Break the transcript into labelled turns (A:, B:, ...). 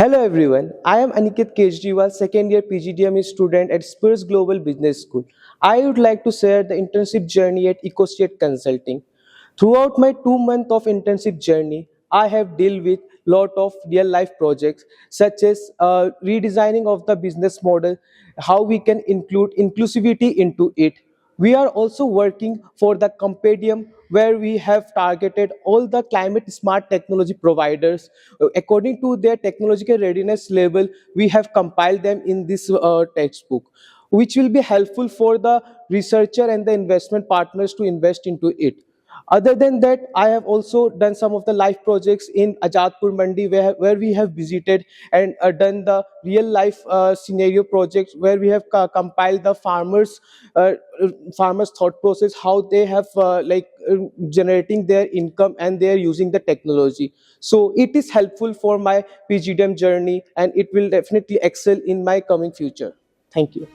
A: Hello everyone, I am Aniket Kejriwal, second year PGDM student at Sparsh Global Business School. I would like to share the internship journey at Ecociate Consulting. Throughout my 2 month of internship journey, I have dealt with lot of real life projects such as redesigning of the business model, how we can include inclusivity into it. We are also working for the compendium where we have targeted all the climate smart technology providers. According to their technological readiness level, we have compiled them in this textbook, which will be helpful for the researcher and the investment partners to invest into it. Other than that, I have also done some of the life projects in Ajadpur Mandi where we have visited and done the real life scenario projects where we have compiled the uh, farmers thought process, how they have generating their income and they are using the technology. So it is helpful for my PGDM journey and it will definitely excel in my coming future. Thank you.